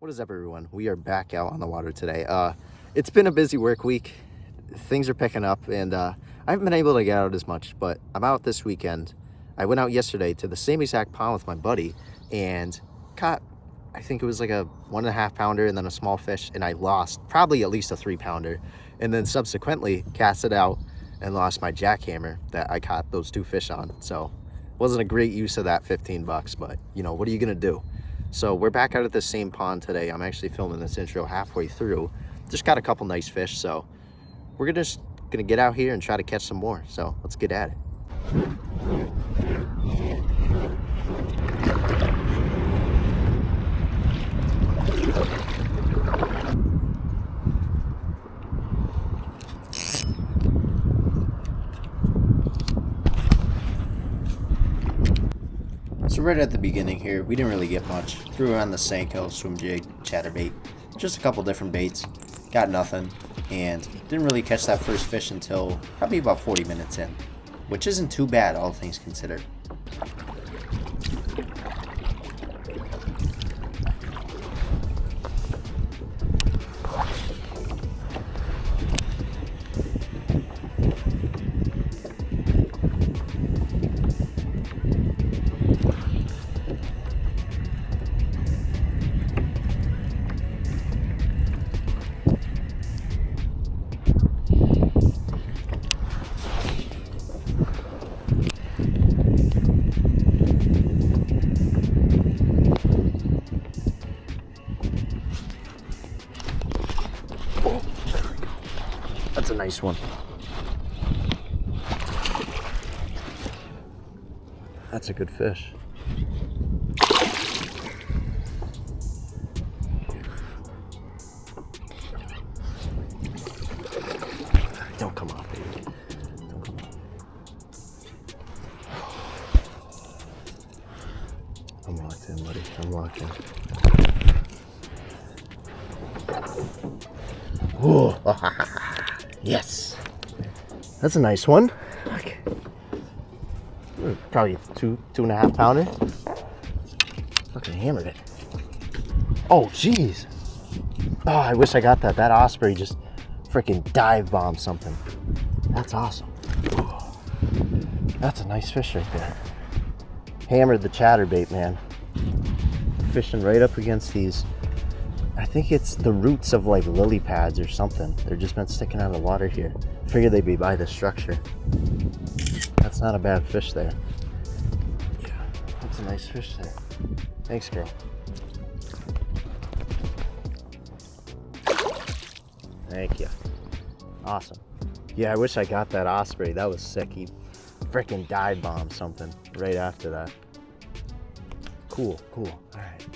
What is up, everyone? We are back out on the water today. It's been a busy work week. Things are picking up, and I haven't been able to get out as much, but I'm out this weekend. I went out yesterday to the same exact pond with my buddy and caught, I think it was like a 1.5 pounder and then a small fish, and I lost probably at least a 3 pounder, and then subsequently cast it out and lost my jackhammer that I caught those 2 fish on. So it wasn't a great use of that 15 bucks, but you know, what are you gonna do? So we're back out at the same pond today. I'm actually filming this intro halfway through. Just got a couple nice fish, so we're just gonna get out here and try to catch some more. So let's get at it. So right at the beginning here, we didn't really get much. Threw on the Senko, swim jig, chatterbait, just a couple different baits. Got nothing, and didn't really catch that first fish until probably about 40 minutes in, which isn't too bad, all things considered. That's a nice one. That's a good fish. Don't come off, baby. Don't come off. I'm locked in, buddy. I'm locked in. Whoa. Yes, that's a nice one. Okay. Probably 2.5 pounder. Fucking hammered it. Oh, jeez. Oh, I wish I got that. That osprey just freaking dive bombed something. That's awesome. Oh, that's a nice fish right there. Hammered the chatterbait, man. Fishing right up against these. I think it's the roots of like lily pads or something. They're just been sticking out of the water here. Figured they'd be by the structure. That's not a bad fish there. Yeah, that's a nice fish there. Thanks, girl. Thank you. Awesome. Yeah, I wish I got that osprey. That was sick. He freaking dive bombed something right after that. Cool, cool. All right.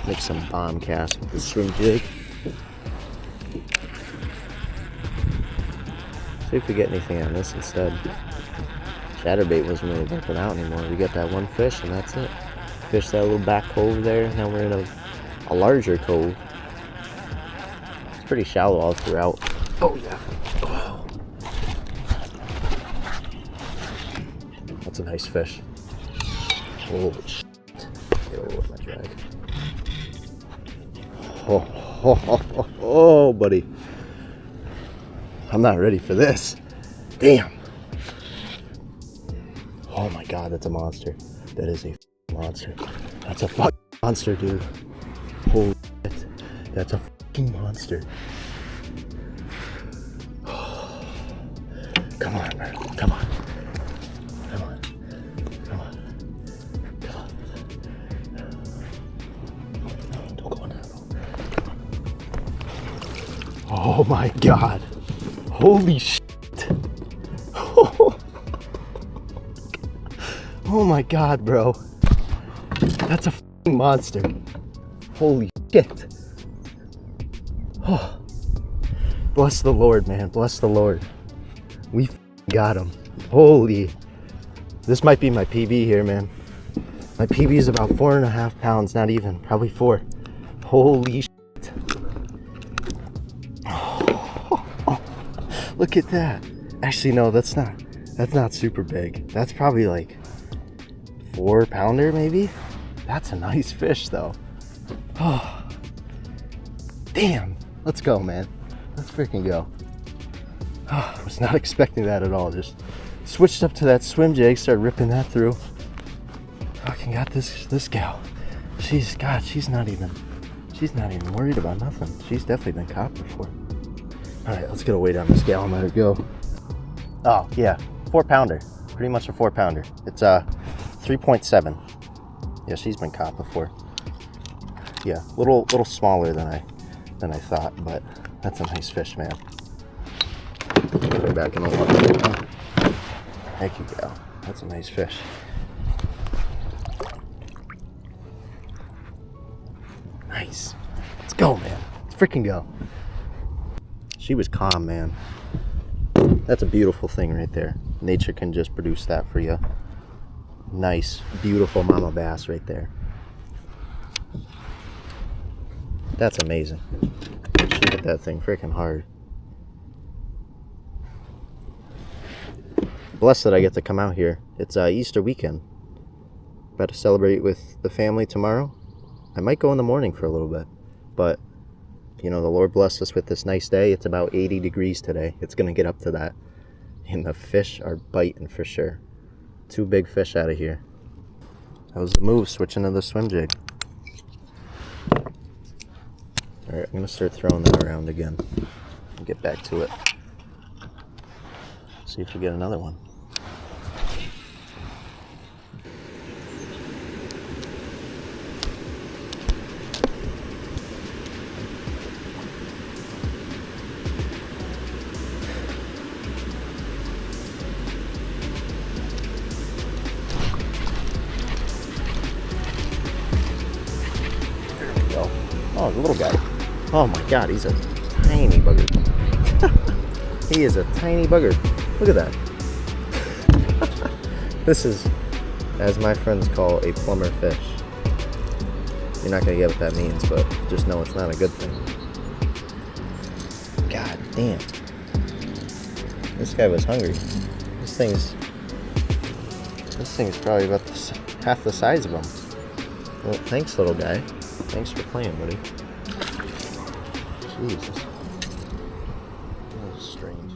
Make some bomb cast with the swim jig. See if we get anything on this instead. Chatterbait wasn't really working out anymore. We got that one fish and that's it. Fish that little back cove there. Now we're in a larger cove. It's pretty shallow all throughout. Oh yeah. Wow. That's a nice fish. Holy shit. Get over with my drag. Oh, buddy. I'm not ready for this. Damn. Oh my god, that's a monster. That is a monster. That's a monster, dude. Holy shit. That's a monster. Come on, man. Come on. Come on. Come on. Come on. Don't go on that. Oh my god. Holy shit. Oh my God, bro. That's a f***ing monster. Holy shit. Oh. Bless the Lord, man. Bless the Lord. We got him. Holy. This might be my PB here, man. My PB is about 4.5 pounds, not even. Probably 4. Holy shit. Oh. Look at that. Actually, no, that's not super big. That's probably like 4-pounder maybe. That's a nice fish though. Oh, damn. Let's go, man. Let's freaking go. Oh, I was not expecting that at all. Just switched up to that swim jig, started ripping that through. Fucking got this gal. She's not even worried about nothing. She's definitely been caught before. All right, let's get a weight on this gal and let her go. Oh yeah, 4-pounder. Pretty much a 4-pounder. It's 3.7. Yeah, she's been caught before. Yeah, little smaller than I thought, but that's a nice fish, man. Put her back in the water. Thank you, gal. That's a nice fish. Nice. Let's go, man. Let's freaking go. She was calm, man. That's a beautiful thing right there. Nature can just produce that for you. Nice, beautiful mama bass right there. That's amazing. She hit that thing freaking hard. Blessed that I get to come out here. It's Easter weekend. About to celebrate with the family tomorrow. I might go in the morning for a little bit, but you know, the Lord blessed us with this nice day. It's about 80 degrees today. It's gonna get up to that. And the fish are biting for sure. 2 big fish out of here. That was the move, switching to the swim jig. Alright, I'm gonna start throwing that around again. And get back to it. See if we get another one. Oh, the little guy. Oh my God, he's a tiny bugger. He is a tiny bugger. Look at that. This is, as my friends call, a plumber fish. You're not gonna get what that means, but just know it's not a good thing. God damn. This guy was hungry. This thing's probably about half the size of him. Well, thanks, little guy. Thanks for playing, buddy. Jesus. That was strange.